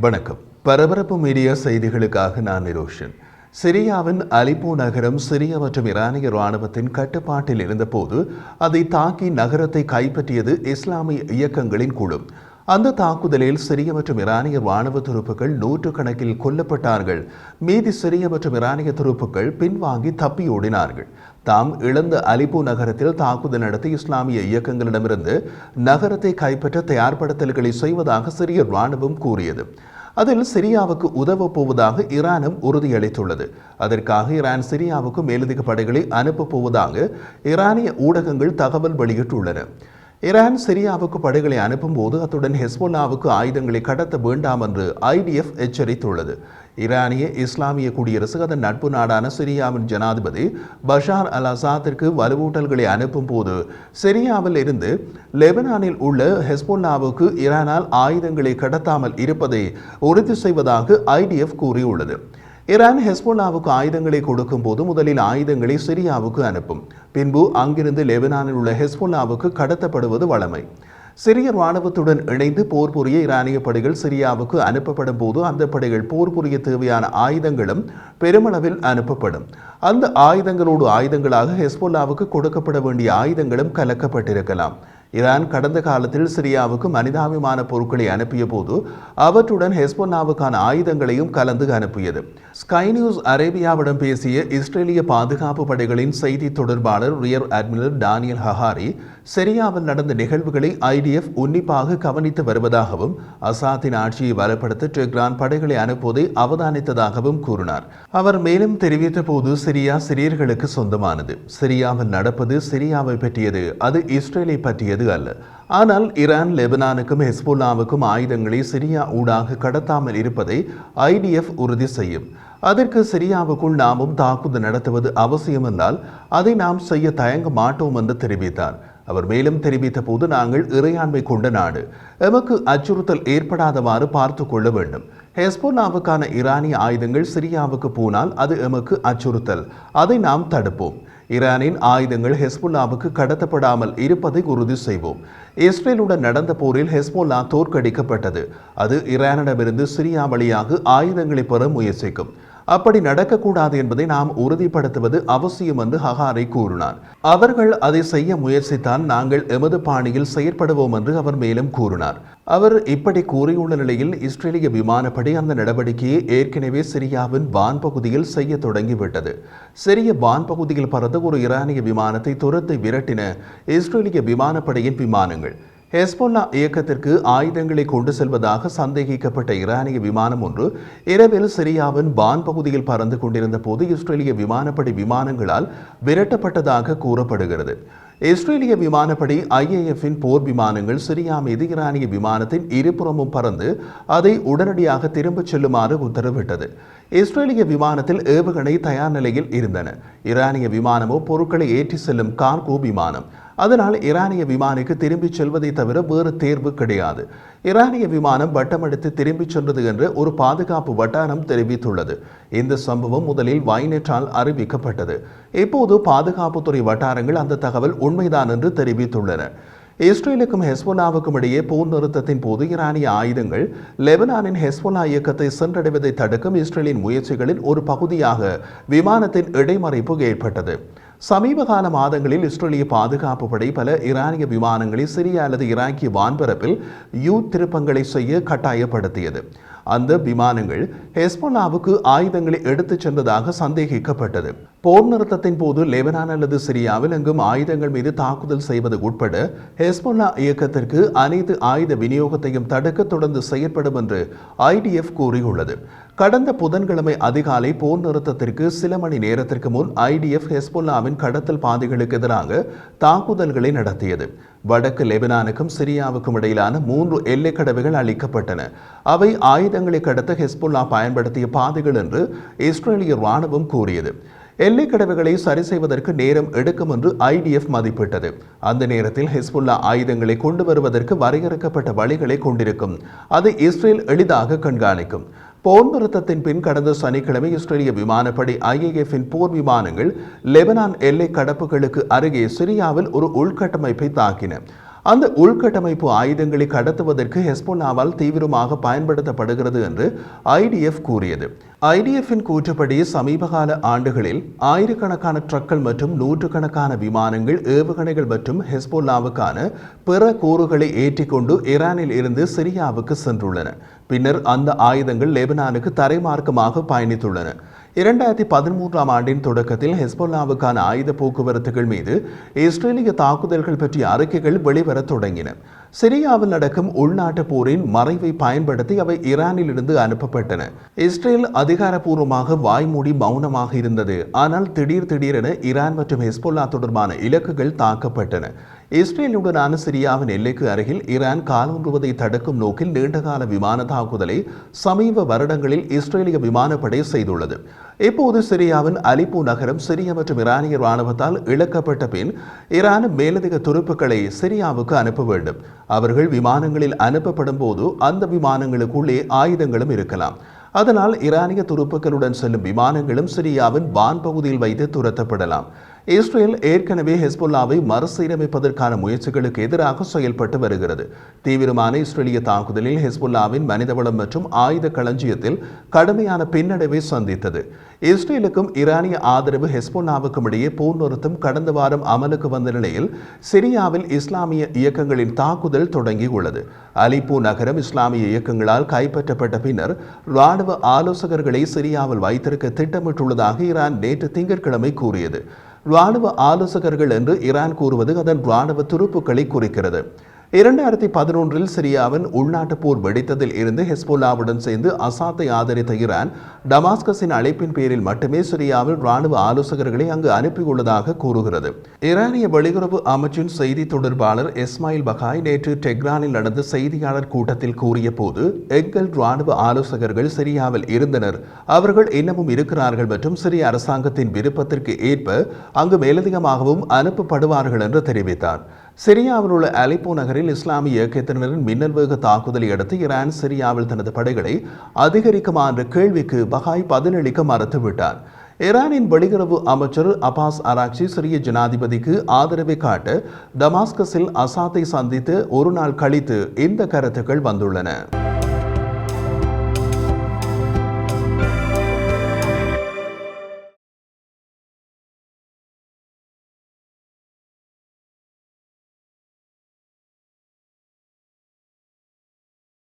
வணக்கம். பரபரப்பு மீடியா செய்திகளுக்காக நான் நிரோஷன். சிரியாவின் அலிப்போ நகரம் சிரிய மற்றும் ஈரானிய இராணுவத்தின் கட்டுப்பாட்டில் இருந்தபோது அதை தாக்கி நகரத்தை கைப்பற்றியது இஸ்லாமிய இயக்கங்களின் குழு. அந்த தாக்குதலில் சிரிய மற்றும் ஈரானிய இராணுவ துருப்புகள் நூற்றுக்கணக்கில் கொல்லப்பட்டார்கள். மீதி சிரிய மற்றும் ஈரானிய துருப்புகள் பின்வாங்கி தப்பியோடினார்கள். தாம் இழந்த அலிப்போ நகரத்தில் தாக்குதல் நடத்தி இஸ்லாமிய இயக்கங்களிடமிருந்து நகரத்தை கைப்பற்ற தயார்படுத்தல்களை செய்வதாக சிரிய இராணுவம் கூறியது. அதில் சிரியாவுக்கு உதவப் போவதாக ஈரானும் உறுதியளித்துள்ளது. அதற்காக ஈரான் சிரியாவுக்கு மேலதிக படைகளை அனுப்பப் போவதாக ஈரானிய ஊடகங்கள் தகவல் வெளியிட்டுள்ளன. ஈரான் சிரியாவுக்கு படைகளை அனுப்பும் போது அத்துடன் ஹெஸ்போல்லாவுக்கு ஆயுதங்களை கடத்த வேண்டாம் என்று IDF எச்சரித்துள்ளது. ஈரானிய இஸ்லாமிய குடியரசு அதன் நட்பு நாடான சிரியாவின் ஜனாதிபதி பஷார் அல் அசாத்திற்கு வலுவூட்டல்களை அனுப்பும் போது சிரியாவில் இருந்து லெபனானில் உள்ள ஹெஸ்போல்லாவுக்கு ஈரானால் ஆயுதங்களை கடத்தாமல் இருப்பதை உறுதி செய்வதாக IDF கூறியுள்ளது. ஈரான் ஹெஸ்போல்லாவுக்கு ஆயுதங்களை கொடுக்கும் போது முதலில் ஆயுதங்களை சிரியாவுக்கு அனுப்பும், பின்பு அங்கிருந்து லெபனானில் உள்ள ஹெஸ்போல்லாவுக்கு கடத்தப்படுவது வழமை. சிரிய இராணுவத்துடன் இணைந்து போர் புரிய ஈரானிய படைகள் சிரியாவுக்கு அனுப்பப்படும் போது அந்த படைகள் போர் புரிய தேவையான ஆயுதங்களும் பெருமளவில் அனுப்பப்படும். அந்த ஆயுதங்களோடு ஆயுதங்களாக ஹெஸ்போல்லாவுக்கு கொடுக்கப்பட வேண்டிய ஆயுதங்களும் கலக்கப்பட்டிருக்கலாம். ஈரான் கடந்த காலத்தில் சிரியாவுக்கு மனிதாபிமான பொருட்களை அனுப்பிய போது அவற்றுடன் ஹெஸ்போல்லாவுக்கான ஆயுதங்களையும் கலந்து அனுப்பியது. ஸ்கை நியூஸ் அரேபியாவிடம் பேசிய இஸ்ரேலிய பாதுகாப்பு படைகளின் செய்தி தொடர்பாளர் ரியர் அட்மிரல் டானியல் ஹஹாரி சிரியாவில் நடந்த நிகழ்வுகளை IDF உன்னிப்பாக கவனித்து வருவதாகவும் அசாத்தின் ஆட்சியை வலுப்படுத்த டெஹ்ரான் படைகளை அனுப்புவதை அவதானித்ததாகவும் கூறினார். அவர் மேலும் தெரிவித்த போது சிரியா சிரியர்களுக்கு சொந்தமானது. சிரியாவில் நடப்பது சிரியாவை பற்றியது, அது இஸ்ரேலை பற்றியது அல்ல. ஆனால் ஈரான் லெபனானுக்கும் ஹெஸ்போல்லாவுக்கும் ஆயுதங்களை சிரியா ஊடாக கடத்தாமல் இருப்பதை IDF உறுதி செய்யும். அதற்கு சிரியாவுக்குள் நாமும் தாக்குதல் நடத்துவது அவசியம் என்றால் அதை நாம் செய்ய தயங்க மாட்டோம் என்று தெரிவித்தார். அவர் மேலும் தெரிவித்த போது, நாங்கள் இறையாண்மை கொண்ட நாடு, எமக்கு அச்சுறுத்தல் ஏற்படாதவாறு பார்த்து கொள்ள வேண்டும். ஹெஸ்போல்லாவுக்கான ஈரானிய ஆயுதங்கள் சிரியாவுக்கு போனால் அது எமக்கு அச்சுறுத்தல், அதை நாம் தடுப்போம். ஈரானின் ஆயுதங்கள் ஹெஸ்போல்லாவுக்கு கடத்தப்படாமல் இருப்பதை உறுதி செய்வோம். இஸ்ரேலுடன் நடந்த போரில் ஹெஸ்போல்லா தோற்கடிக்கப்பட்டது. அது ஈரானிடமிருந்து சிரியா வழியாக ஆயுதங்களை பெற முயற்சிக்கும். அப்படி நடக்கக்கூடாது என்பதை நாம் உறுதிப்படுத்துவது அவசியம் என்று ஹஹாரி கூறினார். அவர்கள் அதை செய்ய முயற்சித்தால் நாங்கள் எமது பாணியில் செயற்படுவோம் என்று அவர் மேலும் கூறினார். அவர் இப்படி கூறியுள்ள நிலையில் இஸ்ரேலிய விமானப்படை அந்த நடவடிக்கையை ஏற்கனவே சிரியாவின் வான்பகுதியில் செய்ய தொடங்கிவிட்டது. சிரிய வான்பகுதியில் பறந்த ஒரு ஈரானிய விமானத்தை துரத்தி விரட்டின இஸ்ரேலிய விமானப்படையின் விமானங்கள். ஹெஸ்போல்லா இயக்கத்திற்கு ஆயுதங்களை கொண்டு செல்வதாக சந்தேகிக்கப்பட்ட ஈரானிய விமானம் ஒன்று இரவில் சிரியாவின் வான் பகுதியில் பறந்து கொண்டிருந்த போது இஸ்ரேலிய விமானப்படை விமானங்களால் விரட்டப்பட்டதாக கூறப்படுகிறது. இஸ்ரேலிய விமானப்படை IAFின் போர் விமானங்கள் சிரியா மீது ஈரானிய விமானத்தின் இருபுறமும் பறந்து அதை உடனடியாக திரும்பச் செல்லுமாறு உத்தரவிட்டது. இஸ்ரேலிய விமானத்தில் ஏவுகணை தயார் நிலையில் இருந்தன. ஈரானிய விமானமோ பொருட்களை ஏற்றி செல்லும் கார்கோ விமானம். அதனால் ஈரானிய விமானிக்கு திரும்பிச் செல்வதை தவிர வேறு தேர்வு கிடையாது. ஈரானிய விமானம் வட்டமடித்து திரும்பிச் சென்றது என்று ஒரு பாதுகாப்பு வட்டாரம் தெரிவித்துள்ளது. இந்த சம்பவம் முதலில் வைனெட்டால் அறிவிக்கப்பட்டது. இப்போது பாதுகாப்புத்துறை வட்டாரங்கள் அந்த தகவல் உண்மைதான் என்று தெரிவித்துள்ளன. இஸ்ரேலுக்கும் ஹெஸ்போல்லாவுக்கும் இடையே போர் நிறுத்தத்தின் போது ஈரானிய ஆயுதங்கள் லெபனானின் ஹெஸ்போல்லா இயக்கத்தை சென்றடைவதை தடுக்கும் இஸ்ரேலின் முயற்சிகளின் ஒரு பகுதியாக விமானத்தின் இடைமறைப்பு ஏற்பட்டது. சமீப கால மாதங்களில் இஸ்ரேலிய பாதுகாப்பு படை பல ஈரானிய விமானங்களை சிரியா அல்லது ஈராக்கிய வான்பரப்பில் திருப்பங்களை செய்ய கட்டாயப்படுத்தியது. அந்த விமானங்கள் ஹெஸ்போல்லாவுக்கு ஆயுதங்களை எடுத்துச் சென்றதாக சந்தேகிக்கப்பட்டது. போர் நிறுத்தத்தின் போது லெபனான் அல்லது சிரியாவில் எங்கும் ஆயுதங்கள் மீது தாக்குதல் செய்வது உட்பட ஹெஸ்போல்லா இயக்கத்திற்கு அனைத்து ஆயுத விநியோகத்தையும் தடுக்க தொடர்ந்து செயற்படும் என்று IDF கூறியுள்ளது. கடந்த புதன்கிழமை அதிகாலை போர் நிறுத்தத்திற்கு சில மணி நேரத்திற்கு முன் IDF ஹெஸ்போல்லாவின் கடத்தல் பாதைகளுக்கு எதிராக தாக்குதல்களை நடத்தியது. வடக்கு லெபனானுக்கும் சிரியாவுக்கும் இடையிலான 3 எல்லைக்கடவுகள் அளிக்கப்பட்டன. அவை ஆயுதங்களை கடத்த ஹெஸ்போல்லா பயன்படுத்திய பாதைகள் என்று இஸ்ரேலிய இராணுவம் கூறியது. எல்லைக்கடவுகளை சரி செய்வதற்கு நேரம் எடுக்கும் என்று IDF மதிப்பிட்டது. அந்த நேரத்தில் ஹெஸ்போல்லா ஆயுதங்களை கொண்டு வருவதற்கு வரையறுக்கப்பட்ட வழிகளை கொண்டிருக்கும். அதை இஸ்ரேல் எளிதாக கண்காணிக்கும். போர் நிறுத்தத்தின் பின் கடந்த சனிக்கிழமை இஸ்ரேலிய விமானப்படை IAFின் போர் விமானங்கள் லெபனான் எல்லை கடப்புகளுக்கு அருகே சிரியாவில் ஒரு உள்கட்டமைப்பை தாக்கின. அந்த உள்கட்டமைப்பு ஆயுதங்களை கடத்துவதற்கு ஹெஸ்போல்லாவால் தீவிரமாக பயன்படுத்தப்படுகிறது என்று IDF கூறியது. IDF-இன் கூற்றுப்படி சமீபகால ஆண்டுகளில் ஆயிரக்கணக்கான ட்ரக்கள் மற்றும் நூற்றுக்கணக்கான விமானங்கள், ஏவுகணைகள் மற்றும் ஹெஸ்போல்லாவுக்கான பிற கூறுகளை ஏற்றிக்கொண்டு ஈரானில் இருந்து சிரியாவுக்கு சென்றுள்ளன. பின்னர் அந்த ஆயுதங்கள் லெபனானுக்கு தரைமார்க்கமாக பயணித்துள்ளன. 2013ஆம் ஆண்டின் தொடக்கத்தில் ஹெஸ்போல்லாவுக்கான ஆயுத போக்குவரத்துகள் மீது இஸ்ரேலிய தாக்குதல்கள் பற்றிய அறிக்கைகள் வெளிவரத் தொடங்கின. சிரியாவில் நடக்கும் உள்நாட்டு போரின் மறைவை பயன்படுத்தி அவை ஈரானில் இருந்து அனுப்பப்பட்டன. இஸ்ரேல் அதிகாரப்பூர்வமாக வாய்மூடி மௌனமாக இருந்தது. ஆனால் திடீரென ஈரான் மற்றும் ஹெஸ்போல்லா தொடர்பான இலக்குகள் தாக்கப்பட்டன. இஸ்ரேலுடனான சிரியாவின் எல்லைக்கு அருகில் ஈரான் காலூன்றுவதை தடுக்கும் நோக்கில் நீண்டகால விமான தாக்குதலை சமீப வருடங்களில் இஸ்ரேலிய விமானப்படை செய்துள்ளது. இப்போது சிரியாவின் அலிப்போ நகரம் சிரிய மற்றும் ஈரானிய இராணுவத்தால் இழக்கப்பட்ட பின் ஈரான் மேலதிக துருப்புக்களை சிரியாவுக்கு அனுப்ப வேண்டும். அவர்கள் விமானங்களில் அனுப்பப்படும் போது அந்த விமானங்களுக்குள்ளே ஆயுதங்களும் இருக்கலாம். அதனால் ஈரானிய துருப்புக்களுடன் செல்லும் விமானங்களும் சிரியாவின் வான் பகுதியில் வைத்து துரத்தப்படலாம். இஸ்ரேல் ஏற்கனவே ஹெஸ்போல்லாவை மறுசீரமைப்பதற்கான முயற்சிகளுக்கு எதிராக செயல்பட்டு வருகிறது. தீவிரமான இஸ்ரேலிய தாக்குதலில் ஹெஸ்போல்லாவின் மனிதவளம் மற்றும் ஆயுத களஞ்சியத்தில் கடுமையான பின்னடைவை சந்தித்தது. இஸ்ரேலுக்கும் ஈரானிய ஆதரவு ஹெஸ்போல்லாவுக்கும் இடையே போர் நிறுத்தம் கடந்த வாரம் அமலுக்கு வந்த நிலையில் சிரியாவில் இஸ்லாமிய இயக்கங்களின் தாக்குதல் தொடங்கியுள்ளது. அலிப்போ நகரம் இஸ்லாமிய இயக்கங்களால் கைப்பற்றப்பட்ட பின்னர் இராணுவ ஆலோசகர்களை சிரியாவில் வைத்திருக்க திட்டமிட்டுள்ளதாக ஈரான் நேற்று திங்கட்கிழமை கூறியது. இராணுவ ஆலோசகர்கள் என்று ஈரான் கூறுவது அதன் இராணுவ துருப்புக்களை குறிக்கிறது. 2011இல் சிரியாவின் உள்நாட்டு போர் வெடித்ததில் இருந்து ஹெஸ்போல்லாவுடன் சேர்ந்து அசாத்தை ஆதரித்த ஈரான் டமாஸ்கஸின் அழைப்பின் பேரில் மட்டுமே சிரியாவில் இராணுவ ஆலோசகர்களை அங்கு அனுப்பியுள்ளதாக கூறுகிறது. ஈரானிய வெளியுறவு அமைச்சின் செய்தி தொடர்பாளர் இஸ்மாயில் பகாய் நேற்று டெஹ்ரானில் நடந்த செய்தியாளர் கூட்டத்தில் கூறிய போது, எங்கள் இராணுவ ஆலோசகர்கள் சிரியாவில் இருந்தனர், அவர்கள் இன்னமும் இருக்கிறார்கள் மற்றும் சிரிய அரசாங்கத்தின் விருப்பத்திற்கு ஏற்ப அங்கு மேலதிகமாகவும் அனுப்பப்படுவார்கள் என்று தெரிவித்தார். சிரியாவில் உள்ள அலிப்போ நகரில் இஸ்லாமிய இயக்கத்தினரின் மின்னல் வேக தாக்குதலை அடுத்து ஈரான் சிரியாவில் தனது படைகளை அதிகரிக்குமா என்ற கேள்விக்கு பகாய் பதிலளிக்க மறுத்துவிட்டார். ஈரானின் வெளியுறவு அமைச்சர் அப்பாஸ் அராக்சி சிரிய ஜனாதிபதிக்கு ஆதரவை காட்ட டமாஸ்கஸில் அசாத்தை சந்தித்து ஒரு நாள் கழித்து இந்த கருத்துக்கள் வந்துள்ளன.